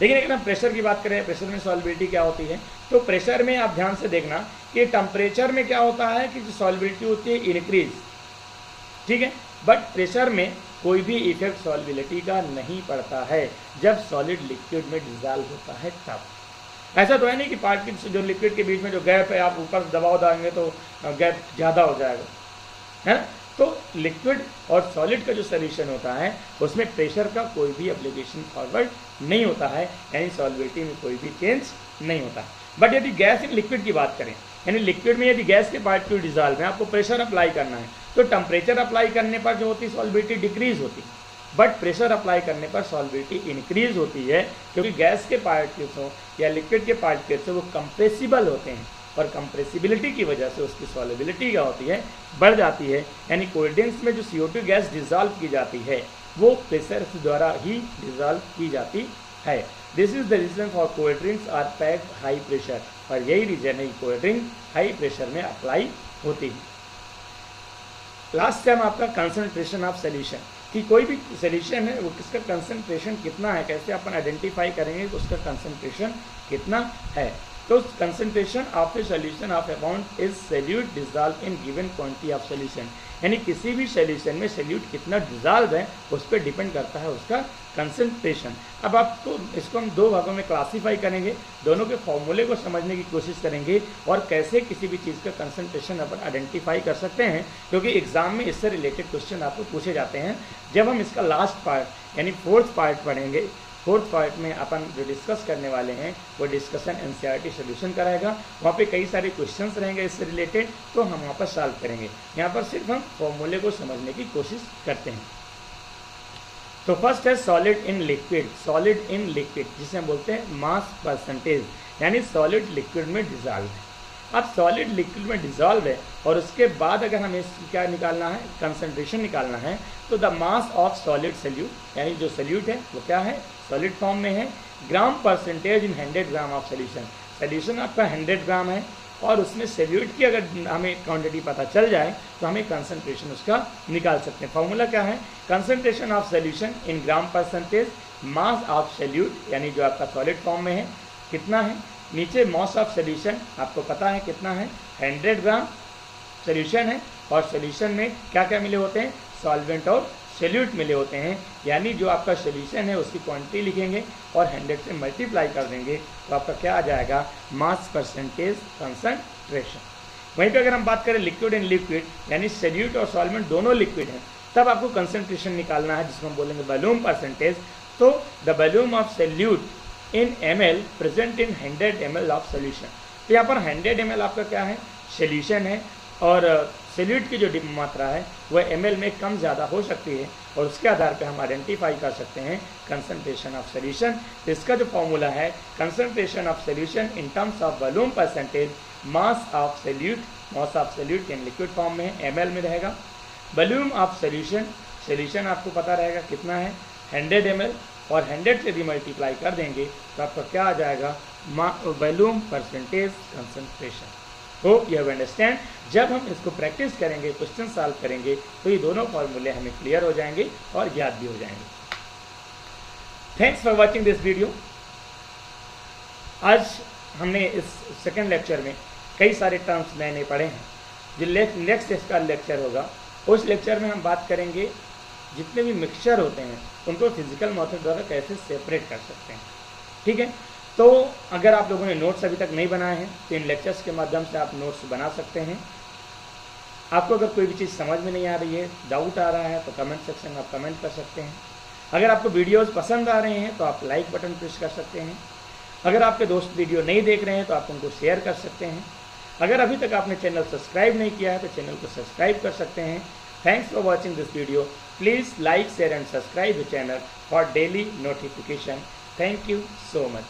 लेकिन अगर हम प्रेशर की बात करें, प्रेशर में सॉल्युबिलिटी क्या होती है, तो प्रेशर में आप ध्यान से देखना कि टेम्परेचर में क्या होता है कि जो सॉल्युबिलिटी होती है इंक्रीज, ठीक है, बट प्रेशर में कोई भी इफेक्ट सॉल्युबिलिटी का नहीं पड़ता है जब सॉलिड लिक्विड में डिजॉल्व होता है तब। ऐसा तो है नहीं कि पार्टिकल्स जो लिक्विड के बीच में जो गैप है आप ऊपर दबाव डालेंगे तो गैप ज़्यादा हो जाएगा, है ना। तो लिक्विड और सॉलिड का जो सोल्यूशन होता है उसमें प्रेशर का कोई भी एप्लीकेशन फॉरवर्ड नहीं होता है, यानी सॉल्युबिलिटी में कोई भी चेंज नहीं होता। बट यदि गैस इन लिक्विड की बात करें, यानी लिक्विड में यदि गैस के पार्टिकल डिजॉल्व में आपको प्रेशर अप्लाई करना है तो टेम्परेचर अप्लाई करने पर जो होती है सॉल्युबिलिटी डिक्रीज होती है, बट प्रेशर अप्लाई करने पर सॉल्युबिलिटी इंक्रीज होती है, क्योंकि गैस के पार्टिकल्स हो या लिक्विड के पार्टिकल्स हो वो कंप्रेसिबल होते हैं और कंप्रेसिबिलिटी की वजह से उसकी सॉल्युबिलिटी क्या होती है, बढ़ जाती है। यानी कोल्ड ड्रिंक्स में जो CO2 गैस डिजॉल्व की जाती है वो प्रेशर द्वारा ही डिजॉल्व की जाती है। This is the reason for cold drinks are packed high pressure, और यही रीजन है कोल्ड ड्रिंक हाई प्रेशर में अप्लाई होती है। लास्ट टाइम आपका कंसंट्रेशन ऑफ सोल्यूशन, कि कोई भी सोल्यूशन है वो किसका कंसंट्रेशन कितना है, कैसे अपन आइडेंटिफाई करेंगे कि उसका कंसंट्रेशन कितना है। तो concentration of a solution of amount is solute dissolve in given quantity of solution, यानी किसी भी सोल्यूशन में सॉल्यूट कितना डिजॉल्व है उस पर डिपेंड करता है उसका कंसंट्रेशन। अब आपको इसको हम दो भागों में क्लासीफाई करेंगे, दोनों के फॉर्मूले को समझने की कोशिश करेंगे और कैसे किसी भी चीज़ का कंसंट्रेशन अपन आइडेंटिफाई कर सकते हैं, क्योंकि एग्जाम में इससे रिलेटेड क्वेश्चन आपको पूछे जाते हैं। जब हम इसका लास्ट पार्ट यानी फोर्थ पार्ट पढ़ेंगे, फोर्थ पार्ट में अपन जो डिस्कस करने वाले हैं वो डिस्कशन एनसीईआरटी सोल्यूशन कराएगा, वहाँ पे कई सारे क्वेश्चंस रहेंगे इससे रिलेटेड, तो हम वहाँ पर सॉल्व करेंगे। यहाँ पर सिर्फ हम फॉर्मूले को समझने की कोशिश करते हैं। तो फर्स्ट है solid in liquid. Solid in liquid जिसे हम बोलते हैं मास परसेंटेज, यानी सॉलिड लिक्विड में डिजॉल्व है। अब सॉलिड लिक्विड में डिजॉल्व है और उसके बाद अगर हमें क्या निकालना है, कंसंट्रेशन निकालना है, तो the mass of solid solute, यानी जो सोल्यूट है वो क्या है, सॉलिड फॉर्म में है, gram percentage in 100 gram of solution. Solution आपका 100 ग्राम है और उसमें सोल्यूट की अगर हमें क्वांटिटी पता चल जाए तो हमें कंसंट्रेशन उसका निकाल सकते हैं। फॉर्मूला क्या है, concentration of solution in gram percentage mass of solute, यानी जो आपका सॉलिड फॉर्म में है कितना है, नीचे मास ऑफ सोल्यूशन आपको पता है कितना है, 100 ग्राम सोल्यूशन है और सोल्यूशन में क्या क्या मिले होते हैं, सॉल्वेंट और सोल्यूट मिले होते हैं, यानी जो आपका सोल्यूशन है उसकी क्वांटिटी लिखेंगे और 100 से मल्टीप्लाई कर देंगे तो आपका क्या आ जाएगा, मास परसेंटेज कंसंट्रेशन। वहीं पे अगर हम बात करें लिक्विड इन लिक्विड, यानी सोल्यूट और सॉल्वेंट दोनों लिक्विड हैं, तब आपको कंसंट्रेशन निकालना है जिसको हम बोलेंगे वॉल्यूम परसेंटेज। तो the volume of solute in ml present in 100 ml of solution. तो यहाँ पर 100 ml आपका क्या है, सोल्यूशन है और सोल्यूट की जो मात्रा है वह ml में कम ज़्यादा हो सकती है और उसके आधार पर हम आइडेंटिफाई कर सकते हैं कंसंट्रेशन ऑफ सोल्यूशन। तो इसका जो फॉर्मूला है, concentration of solution in terms of volume percentage mass of solute, mass of solute in liquid form में है ml में रहेगा, वॉल्यूम ऑफ सोल्यूशन, सोल्यूशन आपको पता रहेगा कितना है 100 ml और 100 से भी मल्टीप्लाई कर देंगे तो आपका क्या आ जाएगा, volume percentage concentration. Hope you have understand. जब हम इसको प्रैक्टिस करेंगे, क्वेश्चन सॉल्व करेंगे, तो ये दोनों फॉर्मूले हमें क्लियर हो जाएंगे और याद भी हो जाएंगे। Thanks for watching this video. आज हमने इस सेकेंड लेक्चर में कई सारे टर्म्स नए नए पढ़े हैं। जो नेक्स्ट इसका लेक्चर होगा उस लेक्चर में हम बात करेंगे जितने भी मिक्सचर होते हैं उनको फिजिकल मेथड द्वारा कैसे सेपरेट कर सकते हैं। ठीक है, तो अगर आप लोगों ने नोट्स अभी तक नहीं बनाए हैं तो इन लेक्चर्स के माध्यम से आप नोट्स बना सकते हैं। आपको अगर कोई भी चीज़ समझ में नहीं आ रही है, डाउट आ रहा है, तो कमेंट सेक्शन में आप कमेंट कर सकते हैं। अगर आपको वीडियोस पसंद आ रहे हैं तो आप लाइक बटन प्रेस कर सकते हैं। अगर आपके दोस्त वीडियो नहीं देख रहे हैं तो आप उनको शेयर कर सकते हैं। अगर अभी तक आपने चैनल सब्सक्राइब नहीं किया है तो चैनल को सब्सक्राइब कर सकते हैं। Thanks for watching this video. Please like, share and subscribe the channel for daily notification. Thank you so much.